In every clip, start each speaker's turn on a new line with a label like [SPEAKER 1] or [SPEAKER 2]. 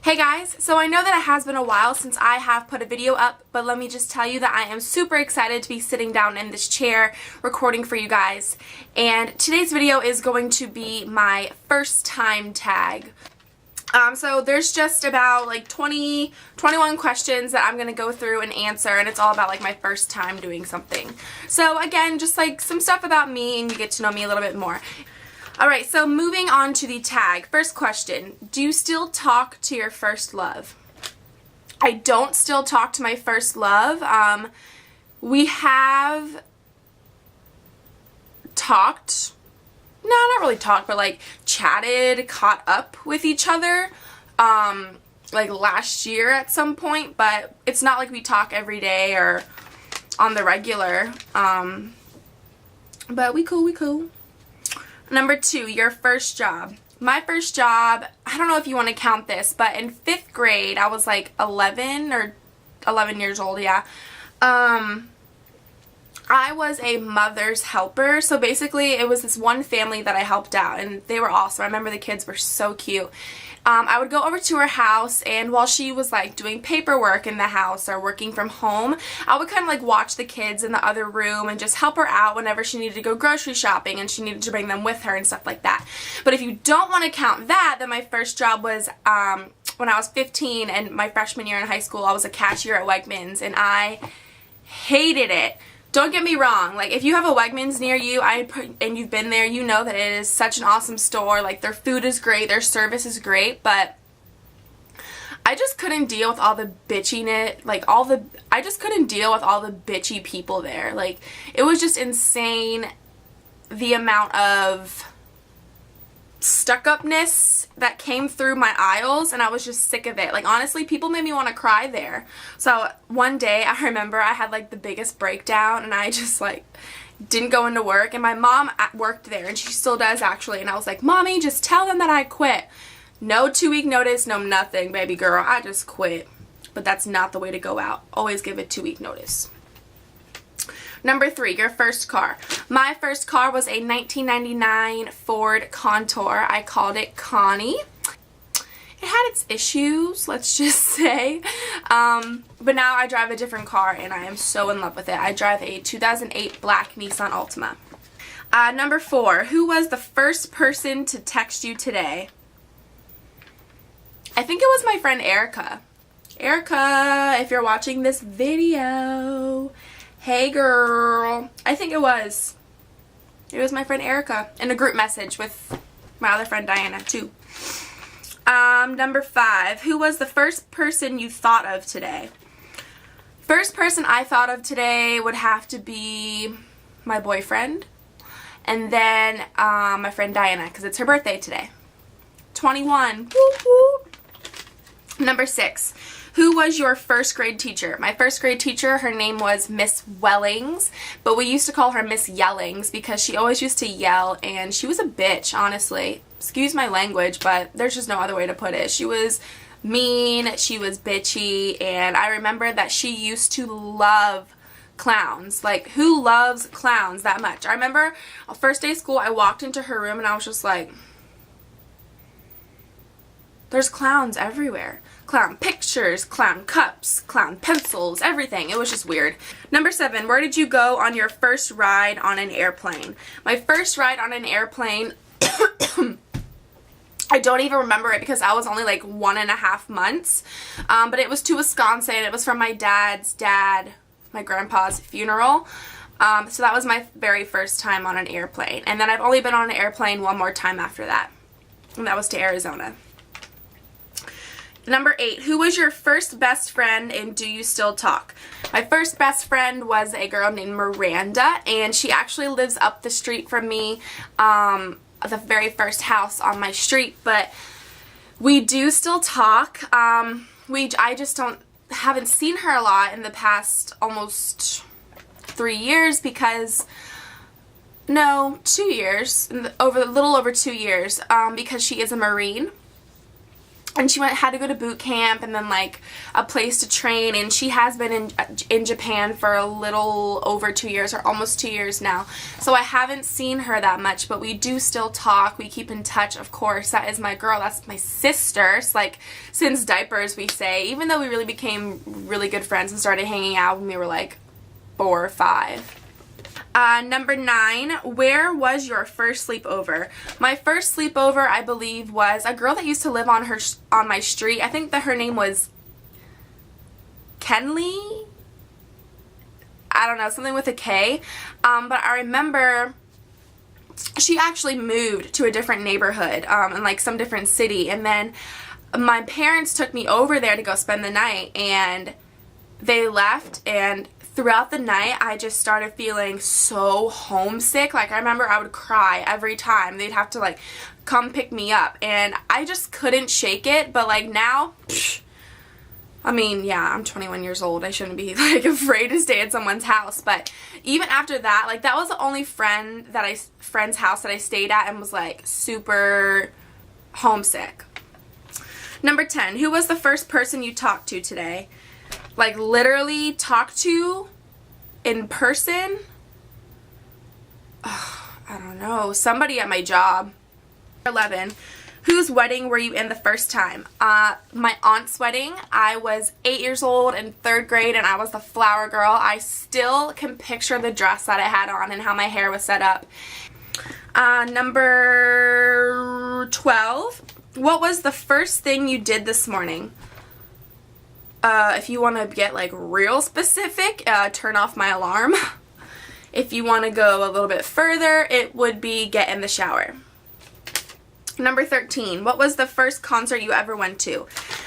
[SPEAKER 1] Hey guys, so I know that it has been a while since I have put a video up, but let me just tell you that I am super excited to be sitting down in this chair recording for you guys. And today's video is going to be my first time tag. So there's just about like 21 questions that I'm going to go through and answer, and it's all about like my first time doing something. So again, just like some stuff about me and you get to know me a little bit more. Alright, so moving on to the tag. First question, do you still talk to your first love? I don't still talk to my first love. We have talked, no, not really talked, but like chatted, caught up with each other, like last year at some point, but it's not like we talk every day or on the regular, but we cool. Number 2, your first job. My first job, I don't know if you want to count this, but in 5th grade, I was like 11 or 11 years old, yeah. I was a mother's helper, so basically it was this one family that I helped out, and they were awesome. I remember the kids were so cute. I would go over to her house, and while she was like doing paperwork in the house or working from home, I would kind of like watch the kids in the other room and just help her out whenever she needed to go grocery shopping and she needed to bring them with her and stuff like that. But if you don't want to count that, then my first job was when I was 15 and my freshman year in high school. I was a cashier at Wegmans, and I hated it. Don't get me wrong, like if you have a Wegmans near you and you've been there, you know that it is such an awesome store. Like their food is great, their service is great, but I just couldn't deal with all the bitchiness, I just couldn't deal with all the bitchy people there. Like it was just insane the amount of stuck-upness that came through my aisles, and I was just sick of it. Like honestly, people made me want to cry there. So one day I remember I had like the biggest breakdown, and I just like didn't go into work, and my mom worked there, and she still does actually, and I was like, Mommy, just tell them that I quit. No 2-week notice, no nothing, baby girl, I just quit. But that's not the way to go out. Always give a 2-week notice. Number 3, your first car. My first car was a 1999 Ford Contour. I called it Connie. It had its issues, let's just say. But now I drive a different car, and I am so in love with it. I drive a 2008 black Nissan Altima. Number 4, who was the first person to text you today? I think it was my friend Erica. Erica, if you're watching this video, hey girl. I think it was my friend Erica in a group message with my other friend Diana too. Number 5, who was the first person you thought of today? First person I thought of today would have to be my boyfriend, and then my friend Diana, because it's her birthday today. 21. Woo woo. Number 6. Who was your first grade teacher? My first grade teacher, her name was Miss Wellings, but we used to call her Miss Yellings because she always used to yell, and she was a bitch, honestly. Excuse my language, but there's just no other way to put it. She was mean, she was bitchy, and I remember that she used to love clowns. Like, who loves clowns that much? I remember first day of school, I walked into her room and I was just like, there's clowns everywhere. Clown pictures, clown cups, clown pencils, everything. It was just weird. Number 7, where did you go on your first ride on an airplane? My first ride on an airplane, I don't even remember it because I was only like 1.5 months. But it was to Wisconsin. It was from my dad's dad, my grandpa's funeral. So that was my very first time on an airplane. And then I've only been on an airplane one more time after that. And that was to Arizona. Number 8, who was your first best friend and do you still talk? My first best friend was a girl named Miranda, and she actually lives up the street from me, the very first house on my street, but we do still talk. I just haven't seen her a lot in the past almost 3 years because, no, 2 years, a little over 2 years, because she is a Marine. and she had to go to boot camp and then like a place to train, and she has been in Japan for a little over 2 years, or almost 2 years now. So I haven't seen her that much, but we do still talk. We keep in touch, of course. That is my girl. That's my sister. It's like since diapers, we say, even though we really became really good friends and started hanging out when we were like 4 or 5. Number 9, where was your first sleepover? My first sleepover, I believe, was a girl that used to live on my street. I think that her name was Kenley? I don't know, something with a K. But I remember she actually moved to a different neighborhood, in like some different city. And then my parents took me over there to go spend the night, and they left, and throughout the night, I just started feeling so homesick. Like, I remember I would cry every time. They'd have to, like, come pick me up. And I just couldn't shake it. But, like, now, I mean, yeah, I'm 21 years old. I shouldn't be, like, afraid to stay at someone's house. But even after that, like, that was the only friend's house that I stayed at and was, like, super homesick. Number 10, who was the first person you talked to today? Like, literally talk to in person? Oh, I don't know. Somebody at my job. 11. Whose wedding were you in the first time? My aunt's wedding. I was 8 years old in 3rd grade, and I was the flower girl. I still can picture the dress that I had on and how my hair was set up. Number 12. What was the first thing you did this morning? If you want to get like real specific, turn off my alarm. If you want to go a little bit further, it would be get in the shower. Number 13, what was the first concert you ever went to?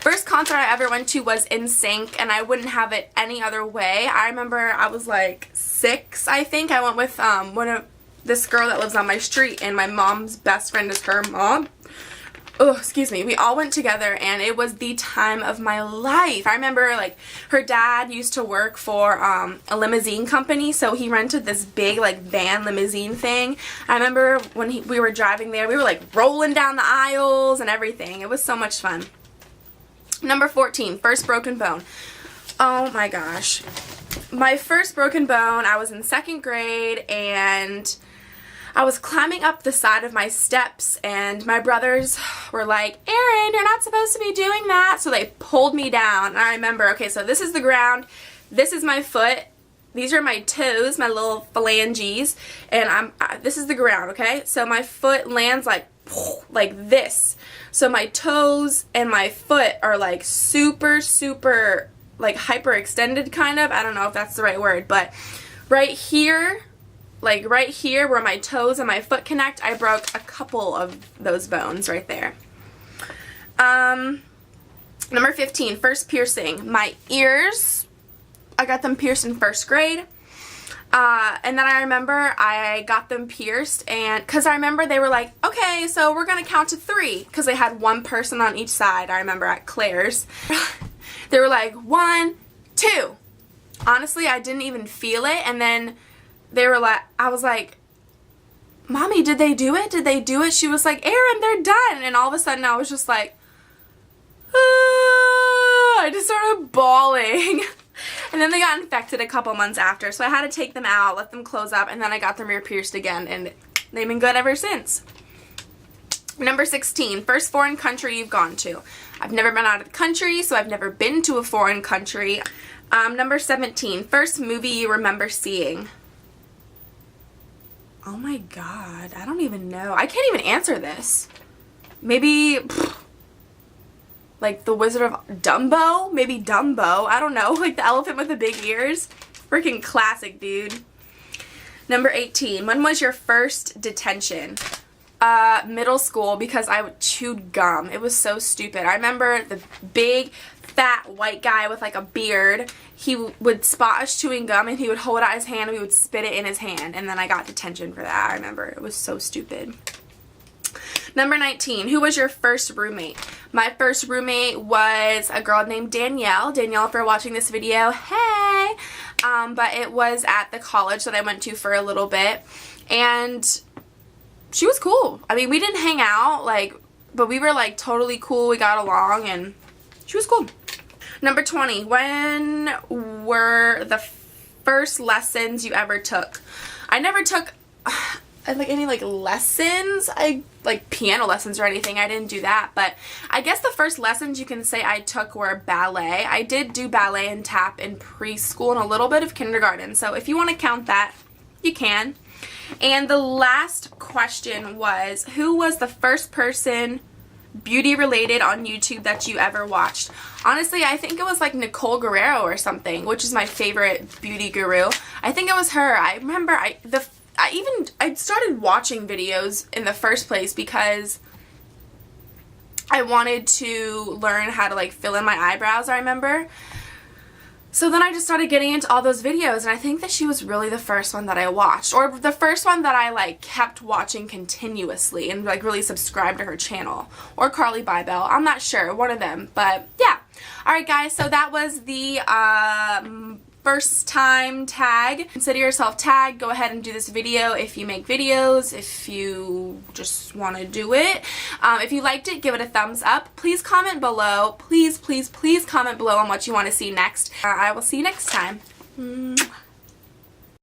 [SPEAKER 1] First concert I ever went to was NSYNC, and I wouldn't have it any other way. I remember I was like 6, I think. I went with this girl that lives on my street, and my mom's best friend is her mom. Oh, excuse me. We all went together, and it was the time of my life. I remember, like, her dad used to work for a limousine company, so he rented this big, like, van limousine thing. I remember when we were driving there, we were, like, rolling down the aisles and everything. It was so much fun. Number 14, first broken bone. Oh, my gosh. My first broken bone, I was in 2nd grade, and I was climbing up the side of my steps, and my brothers were like, Erin, you're not supposed to be doing that. So they pulled me down, and I remember, okay, so this is the ground, this is my foot, these are my toes, my little phalanges, and this is the ground, okay? So my foot lands like this. So my toes and my foot are like super, super, like hyperextended kind of. I don't know if that's the right word, but right here, like right here where my toes and my foot connect, I broke a couple of those bones right there. Number 15, first piercing. My ears, I got them pierced in 1st grade. And then I remember I got them pierced, and because I remember they were like, okay, so we're going to count to 3, because they had one person on each side. I remember at Claire's. They were like, 1, 2. Honestly, I didn't even feel it, and then they were like, I was like, Mommy, did they do it? Did they do it? She was like, Erin, they're done. And all of a sudden I was just like, I just started bawling. And then they got infected a couple months after, so I had to take them out, let them close up, and then I got them re-pierced again, and they've been good ever since. Number 16, first foreign country you've gone to. I've never been out of the country, so I've never been to a foreign country. Number 17, first movie you remember seeing. Oh my god, I don't even know. I can't even answer this. Maybe, like the Wizard of Dumbo? Maybe Dumbo. I don't know. Like the elephant with the big ears. Freaking classic, dude. Number 18, when was your first detention? Middle school, because I chewed gum. It was so stupid. I remember the big, fat, white guy with like a beard. He would spot us chewing gum, and he would hold out his hand, and we would spit it in his hand, and then I got detention for that. I remember. It was so stupid. Number 19, who was your first roommate? My first roommate was a girl named Danielle. Danielle, if you're watching this video, hey! But it was at the college that I went to for a little bit, and she was cool. I mean, we didn't hang out like but we were like totally cool. We got along and she was cool. Number 20, when were the first lessons you ever took? I never took like any like lessons, like piano lessons or anything. I didn't do that, but I guess the first lessons you can say I took were ballet. I did do ballet and tap in preschool and a little bit of kindergarten, so if you want to count that, you can. And the last question was, who was the first person beauty related on YouTube that you ever watched? Honestly, I think it was like Nicole Guerrero or something, which is my favorite beauty guru. I think it was her. I remember I started watching videos in the first place because I wanted to learn how to like fill in my eyebrows, I remember. So then I just started getting into all those videos, and I think that she was really the first one that I watched, or the first one that I like kept watching continuously and like really subscribed to her channel, or Carly Bybel. I'm not sure, one of them, but yeah. Alright guys, so that was the first time tag. Consider yourself tagged. Go ahead and do this video if you make videos, if you just want to do it. If you liked it, give it a thumbs up. Please comment below. Please, please, please comment below on what you want to see next. I will see you next time.